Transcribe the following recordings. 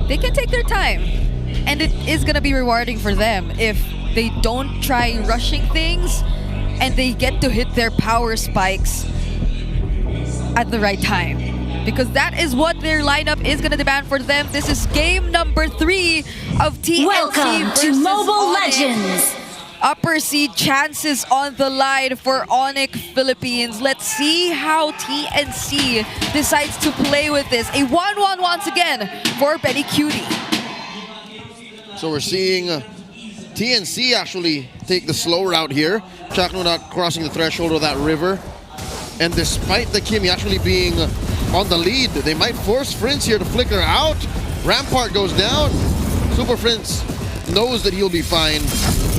they can take their time. And it is going to be rewarding for them if they don't try rushing things and they get to hit their power spikes at the right time. Because that is what their lineup is going to demand for them. This is game number 3 of TNC Welcome to versus Mobile ONIC. Legends. Upper seed chances on the line for ONIC Philippines. Let's see how TNC decides to play with this. A 1-1 once again for Benny Cutie. So we're seeing TNC actually take the slow route here. Chakno not crossing the threshold of that river. And despite the Kimi actually being on the lead, they might force Prince here to flicker out. Rampart goes down. Super Prince knows that he'll be fine.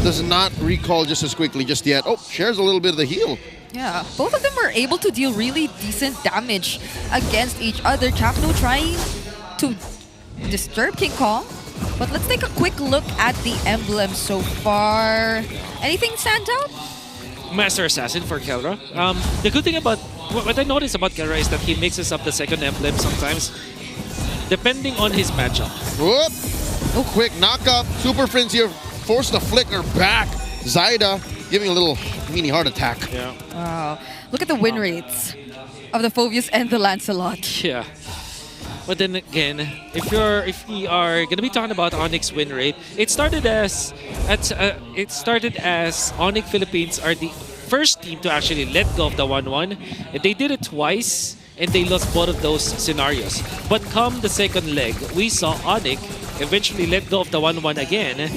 Does not recall just as quickly just yet. Oh, shares a little bit of the heal. Yeah, both of them were able to deal really decent damage against each other. Chakno trying to disturb King Kong. But let's take a quick look at the emblem so far. Anything stand out? Master Assassin for Kelra. The good thing about what I noticed about Kelra is that he mixes up the second emblem sometimes, depending on his matchup. Whoop! Oh, quick knock-up. Super Prince here forced the flicker back. Zaida giving a little mini heart attack. Yeah. Wow. Look at the win rates of the Phoveus and the Lancelot. Yeah. But then again, if we are gonna be talking about Onyx win rate, it started as Onyx Philippines are the first team to actually let go of the 1-1. And they did it twice, and they lost both of those scenarios. But come the second leg, we saw Onyx eventually let go of the 1-1 again,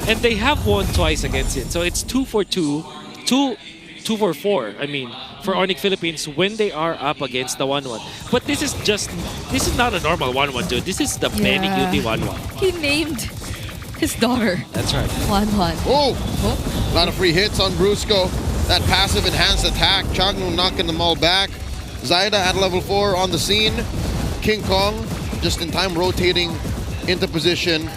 and they have won twice against it. So it's 2-4-2, 2-4-4. I mean, for Onyx Philippines when they are up against the 1-1. But this is not a normal 1-1, dude. This is the Benny Cutie 1-1. He named his daughter That's right. 1-1. Oh! A lot of free hits on Brusco. That passive enhanced attack. Chagno knocking them all back. Zaida at level 4 on the scene. King Kong just in time rotating into position.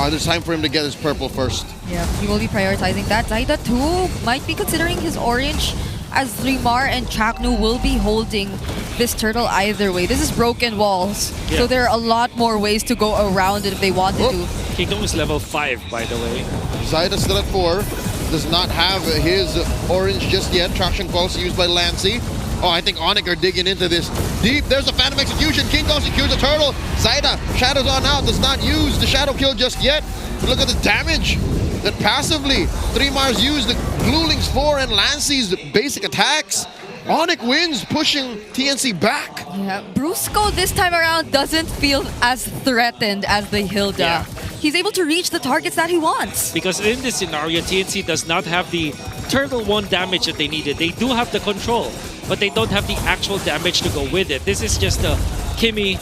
There's time for him to get his purple first. Yeah, he will be prioritizing that. Zaida too might be considering his orange, as Rimar and Chakno will be holding this turtle either way. This is broken walls, so there are a lot more ways to go around it if they wanted to. King Kong is level 5, by the way. Zaida still at 4. Does not have his orange just yet. Traction pulse used by Lancy. Oh, I think ONIC are digging into this deep. There's a Phantom Execution. King Kong secures the turtle. Zaida, shadows on out. Does not use the shadow kill just yet. But look at the damage that passively 3 Mars used. The Gluling's 4 and Lancy's basic attacks. ONIC wins, pushing TNC back. Yeah, Brusco this time around doesn't feel as threatened as the Hilda. Yeah. He's able to reach the targets that he wants. Because in this scenario, TNC does not have the Turtle 1 damage that they needed. They do have the control, but they don't have the actual damage to go with it. This is just a Kimi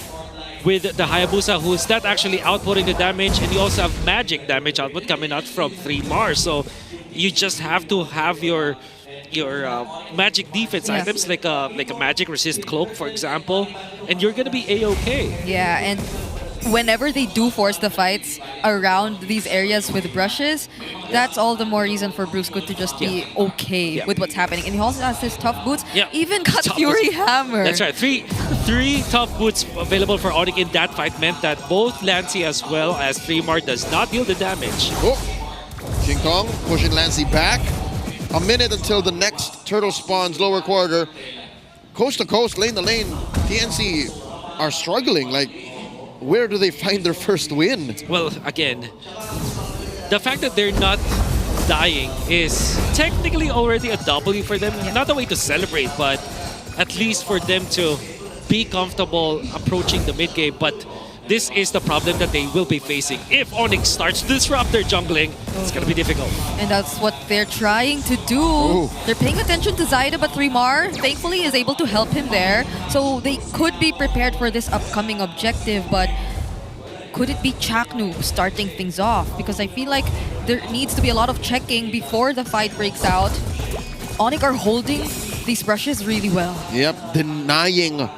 with the Hayabusa who's not actually outputting the damage, and you also have magic damage output coming out from 3 Mars. So you just have to have your magic defense items like a magic resist cloak, for example, and you're gonna be a-okay. Yeah, and whenever they do force the fights around these areas with brushes, that's all the more reason for Brusco to just be okay with what's happening. And he also has his tough boots, even got Tough Fury boots. Hammer. That's right. Three tough boots available for ONIC in that fight meant that both Lancy as well as 3-Mar does not deal the damage. Oh. King Kong pushing Lancy back. A minute until the next turtle spawns lower quarter. Coast to coast, lane to lane, TNC are struggling. Like, where do they find their first win? Well, again, the fact that they're not dying is technically already a W for them. Not a way to celebrate, but at least for them to be comfortable approaching the mid game. But this is the problem that they will be facing. If ONIC starts to disrupt their jungling, it's going to be difficult. And that's what they're trying to do. They're paying attention to Zaida, but 3-Mar thankfully is able to help him there. So they could be prepared for this upcoming objective, but could it be Chakno starting things off? Because I feel like there needs to be a lot of checking before the fight breaks out. ONIC are holding these brushes really well. Yep, denying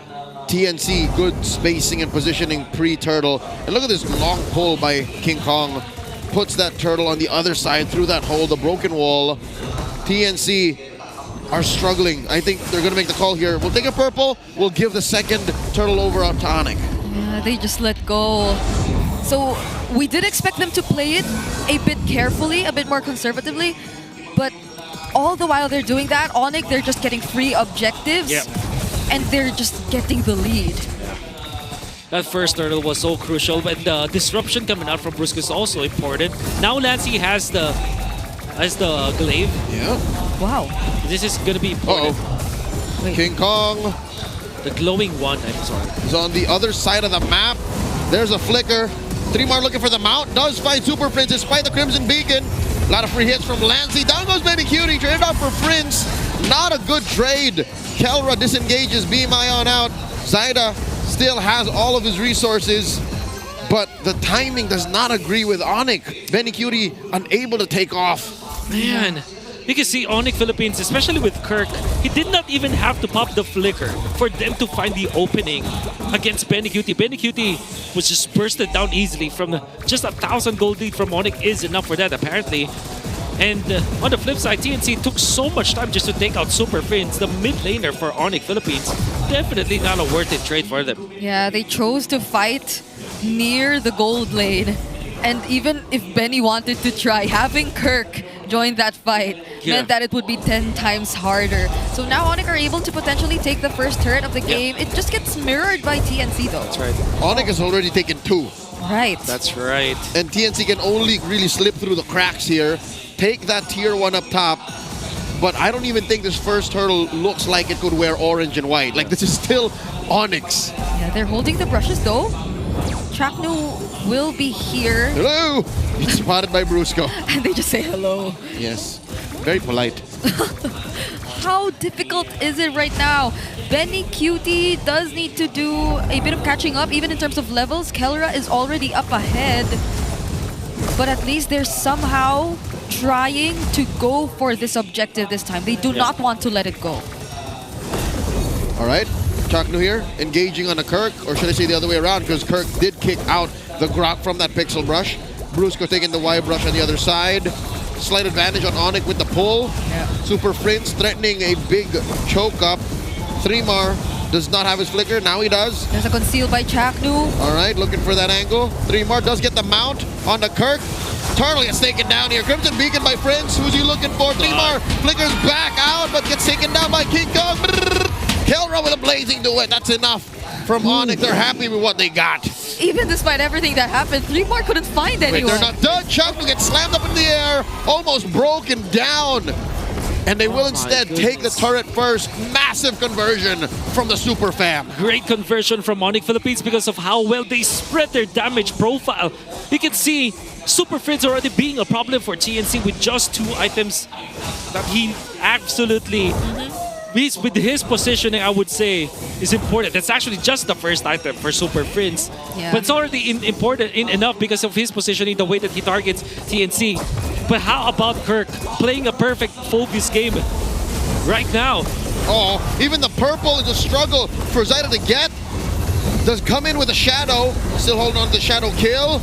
TNC good spacing and positioning pre-turtle. And look at this long pull by King Kong. Puts that turtle on the other side through that hole, the broken wall. TNC are struggling. I think they're going to make the call here. We'll take a purple. We'll give the second turtle over on to ONIC. Yeah, they just let go So we did expect them to play it a bit carefully, a bit more conservatively, but all the while they're doing that, ONIC, they're just getting free objectives, Yep. and they're just getting the lead. That first turtle was so crucial, but the disruption coming out from Brusco is also important. Now Lancey has the glaive. Yeah. Wow. This is gonna be important. Wait. King Kong The glowing one, I'm sorry. is on the other side of the map. There's a flicker. 3mar looking for the mount. Does find Super Prince despite the Crimson Beacon. A lot of free hits from Lancey. Down goes Benny Cutie. Traded off for Prince. Not a good trade. Kelra disengages. Beam Ion out. Zaida still has all of his resources, but the timing does not agree with ONIC. Benny Cutie unable to take off. Man, you can see ONIC Philippines, especially with Kirk, he did not even have to pop the flicker for them to find the opening against Benny Cutie. Benny Cutie was just bursted down easily from just 1,000 gold lead from ONIC is enough for that apparently. And on the flip side, TNC took so much time just to take out Super Prince, the mid laner for ONIC Philippines. Definitely not a worth it trade for them. Yeah, they chose to fight near the gold lane. And even if Benny wanted to try, having Kirk join that fight meant that it would be 10 times harder. So now ONIC are able to potentially take the first turret of the game. It just gets mirrored by TNC though. That's right. ONIC has already taken 2. Right. That's right. And TNC can only really slip through the cracks here. Take that tier 1 up top. But I don't even think this first turtle looks like it could wear orange and white. Like, this is still Onyx. Yeah, they're holding the brushes though. Chaknu will be here. Hello! He's spotted by Brusco. And they just say hello. Yes. Very polite. How difficult is it right now? Benny Cutie does need to do a bit of catching up, even in terms of levels. Kelra is already up ahead. But at least they're somehow trying to go for this objective this time. They do not want to let it go. All right. Chaknu here, engaging on a Kirk, or should I say the other way around, because Kirk did kick out the Grok from that Pixel Brush. Brusco taking the Y Brush on the other side. Slight advantage on ONIC with the pull. Yeah. Super Prince threatening a big choke up. 3mar does not have his flicker, now he does. There's a conceal by Chaknu. All right, looking for that angle. 3mar does get the mount on the Kirk. Turtle gets taken down here. Crimson Beacon by Prince. Who's he looking for? 3mar flickers back out, but gets taken down by King Kong. Kelra with a blazing duet. That's enough from ONIC. They're happy with what they got. Even despite everything that happened, 3mar couldn't find Wait, anyone. they're not done. Chaknu gets slammed up in the air, almost broken down. And they will instead take the turret first. Massive conversion from the Super Fam. Great conversion from ONIC Philippines because of how well they spread their damage profile. You can see Super Prince already being a problem for TNC with just 2 items that he absolutely... with his positioning, I would say, is important. That's actually just the first item for Super Prince. Yeah. But it's already important enough because of his positioning, the way that he targets TNC. But how about Kirk playing a perfect focus game right now? Oh, even the purple is a struggle for Zaida to get. Does come in with a shadow. Still holding on to the shadow kill.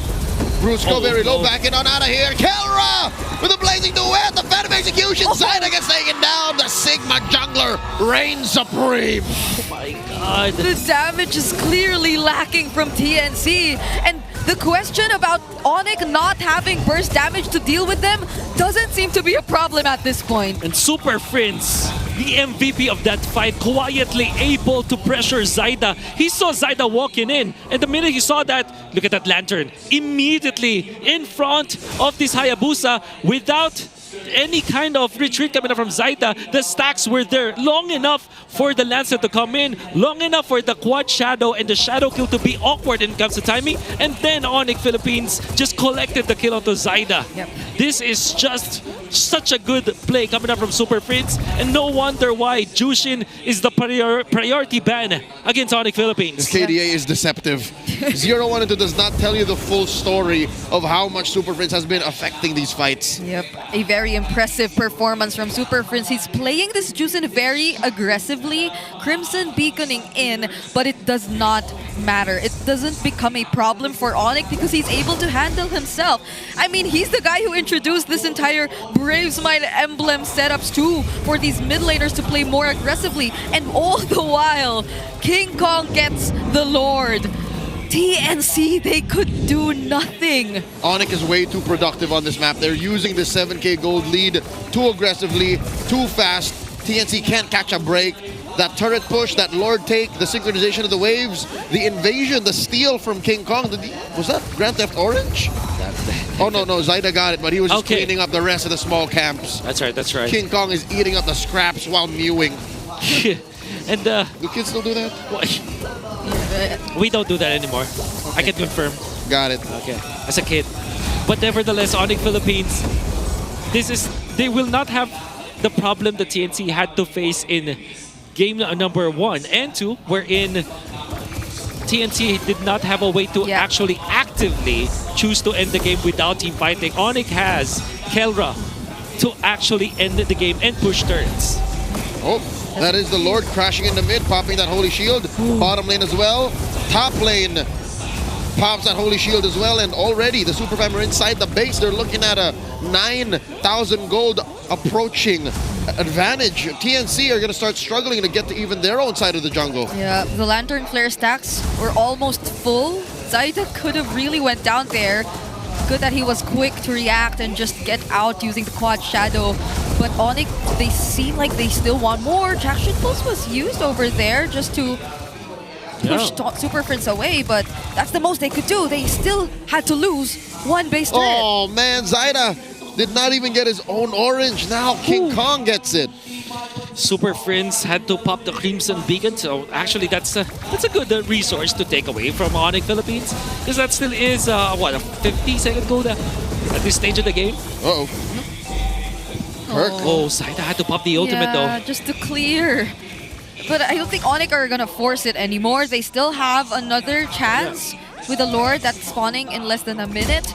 Brusco very low, back in on out of here. Kelra with a blazing duet. The Phantom Execution. Zaida gets taken down. The Sigma jungler reigns supreme. Oh my god. The damage is clearly lacking from TNC. And the question about ONIC not having burst damage to deal with them doesn't seem to be a problem at this point. And Super Prince, the MVP of that fight, quietly able to pressure Zaida. He saw Zaida walking in, and the minute he saw that, look at that lantern, immediately in front of this Hayabusa without any kind of retreat coming up from Zaida. The stacks were there long enough for the Lancer to come in, long enough for the quad shadow and the shadow kill to be awkward when it comes to timing, and then ONIC Philippines just collected the kill onto Zaida. Yep. This is just such a good play coming up from Super Prince, and no wonder why Jushin is the priority ban against ONIC Philippines. This KDA is deceptive. 0-1 does not tell you the full story of how much Super Prince has been affecting these fights. Yep, a very impressive performance from Super Prince. He's playing this Jushin very aggressively, Crimson beaconing in, but it does not matter. It doesn't become a problem for ONIC because he's able to handle himself. I mean, he's the guy who introduced this entire Brave Smile emblem setups too for these mid laners to play more aggressively, and all the while, King Kong gets the Lord. TNC, they could do nothing. ONIC is way too productive on this map. They're using the 7K gold lead too aggressively, too fast. TNC can't catch a break. That turret push, that Lord take, the synchronization of the waves, the invasion, the steal from King Kong. Was that Grand Theft Orange? Oh, no, Zaida got it, but he was just cleaning up the rest of the small camps. That's right. King Kong is eating up the scraps while mewing. And do kids still do that? We don't do that anymore. Okay. I can confirm. Got it. Okay, as a kid. But nevertheless, ONIC Philippines, they will not have the problem that TNC had to face in game number 1 and 2, wherein TNC did not have a way to actually actively choose to end the game without team fighting. ONIC has Kelra to actually end the game and push turns. Oh, that is the Lord crashing in the mid, popping that Holy Shield. Bottom lane as well. Top lane pops that Holy Shield as well. And already the Super Fam are inside the base. They're looking at a 9,000 gold approaching advantage. TNC are going to start struggling to get to even their own side of the jungle. Yeah, the Lantern Flare stacks were almost full. Zaida could have really went down there. Good that he was quick to react and just get out using the Quad Shadow. But ONIC, they seem like they still want more. Traction Pulse was used over there just to push Super Prince away, but that's the most they could do. They still had to lose one base turret. Oh man, Zaida did not even get his own orange. Now King Kong gets it. Super Prince had to pop the Crimson Beacon, so actually that's a good resource to take away from ONIC Philippines, because that still is a 50-second gold at this stage of the game. Uh-oh. Hurt. Oh, Zaida had to pop the ultimate though. Just to clear. But I don't think ONIC are gonna force it anymore. They still have another chance with the Lord that's spawning in less than a minute.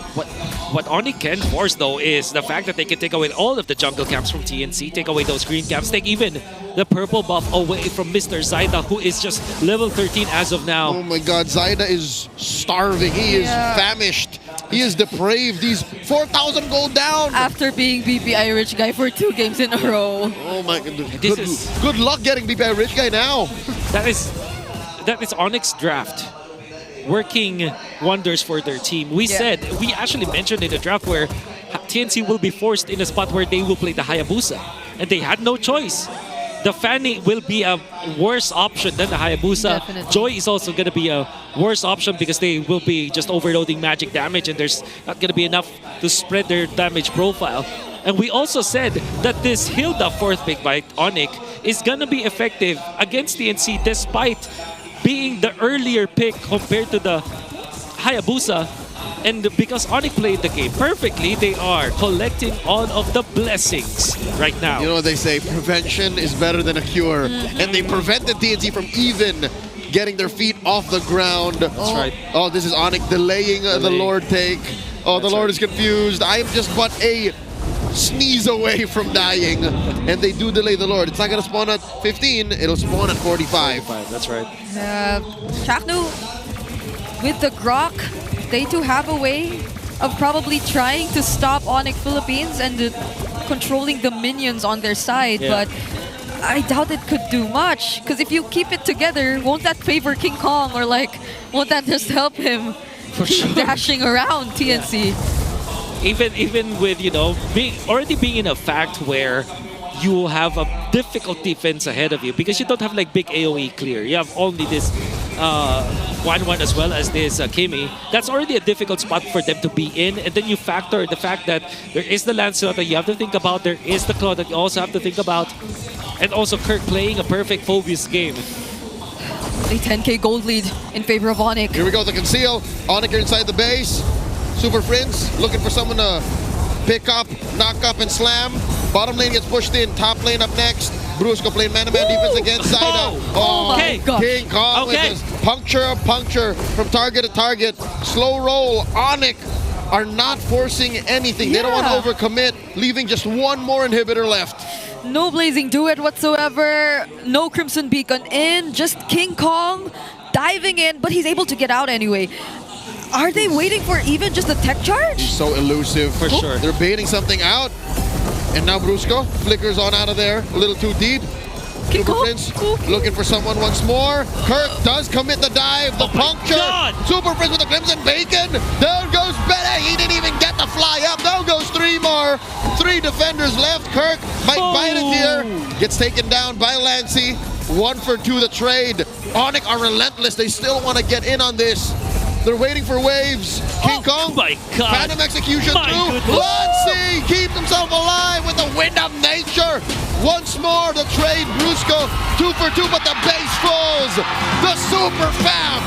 What ONIC can force though is the fact that they can take away all of the jungle camps from TNC, take away those green camps, take even the purple buff away from Mr. Zaida, who is just level 13 as of now. Oh my god, Zaida is starving. He is famished. He is depraved. He's 4,000 gold down. After being BPI Rich Guy for 2 games in a row. Oh my goodness. Good luck getting BPI Rich Guy now. That is ONIC's draft working wonders for their team. We actually mentioned in the draft where TNC will be forced in a spot where they will play the Hayabusa, and they had no choice. The Fanny will be a worse option than the Hayabusa. Definitely. Joy is also going to be a worse option because they will be just overloading magic damage, and there's not going to be enough to spread their damage profile. And we also said that this Hilda 4th pick by ONIC is going to be effective against TNC despite being the earlier pick compared to the Hayabusa. And because ONIC played the game perfectly, they are collecting all of the blessings right now. You know what they say, prevention is better than a cure. And they prevented TNC from even getting their feet off the ground. That's right. Oh, this is ONIC delaying the Lord take. Oh, the Lord is confused. I am just but a sneeze away from dying. And they do delay the Lord. It's not going to spawn at 15. It'll spawn at 45. That's right. Chaknu, with the Grok, they do have a way of probably trying to stop ONIC Philippines and controlling the minions on their side, but I doubt it could do much. Because if you keep it together, won't that favor King Kong, or won't that just help him keep dashing around TNC? Even with already being in a fact where you have a difficult defense ahead of you because you don't have big AoE clear. You have only this 1-1 as well as this Kimi. That's already a difficult spot for them to be in. And then you factor the fact that there is the Lancelot that you have to think about. There is the Claw that you also have to think about. And also Kirk playing a perfect Phobius game. A 10k gold lead in favor of ONIC. Here we go, the conceal. ONIC are inside the base. Super Prince looking for someone to pick up, knock up, and slam. Bottom lane gets pushed in. Top lane up next. Brusco playing man-to-man defense against Zaida. Oh my God. King Kong with his puncture from target to target. Slow roll. ONIC are not forcing anything. They don't want to overcommit, leaving just one more inhibitor left. No Blazing Duet whatsoever. No Crimson Beacon in. Just King Kong diving in, but he's able to get out anyway. Are they waiting for even just a tech charge? He's so elusive. For sure. They're baiting something out. And now Brusco flickers on out of there a little too deep. King Super Kong? Prince looking for someone once more. Kirk does commit the dive, the Oh my puncture. God. Super Prince with the Crimson Bacon. There goes Bennett. He didn't even get the fly up. There goes 3 more. 3 defenders left. Kirk might bite it here. Gets taken down by Lancey. 1 for 2 the trade. ONIC are relentless. They still want to get in on this. They're waiting for waves. King Kong. My God. Phantom execution My through. goodness. Lancey keeps himself alive with the wind of nature. Once more the trade. Brusco 2 for 2, but the base falls. The Super Fam